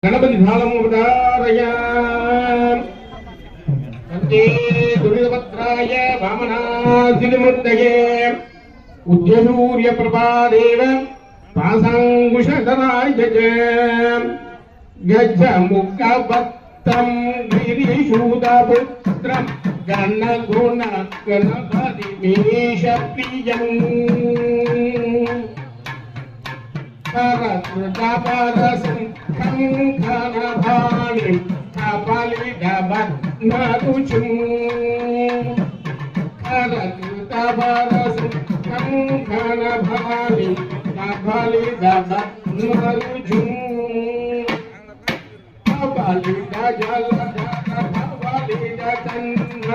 गणपति धालमुदारय वन्दे दुरितपत्राय वामनासिनिमूर्तये उद्यसूर्यप्रभादेव पासाङ्कुशधराय च गजमुखपत्रं गिरिशूदपुत्रं गणगुणगणपतिमीशप्रियम् खङ्खनभाणिं कपालिदबध्नकुचुं करकृतभरसं खङ्खनभाणिं कपालिदबध्नकुचुं कपालिदजलधरभवलिदचन्न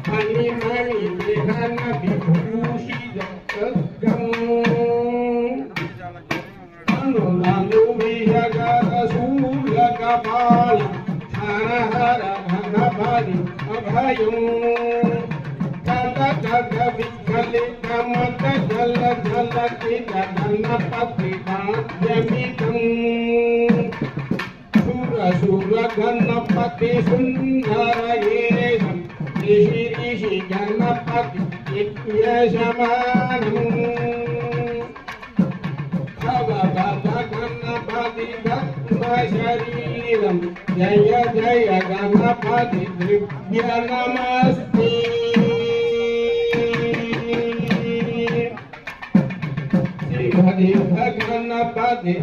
मणिमणिविघ्नविभूषितगम् सूर्यकपाल हर हर भगवति अभयं जल जग विकलित मत जल जलति गणपति भाग्यमितं सुर सुर गणपति सुंदर येशं ऋषि ऋषि गणपति नित्यशमानं शरीरं जय जय गणपति दिव्य नमस्ते शिव गणपति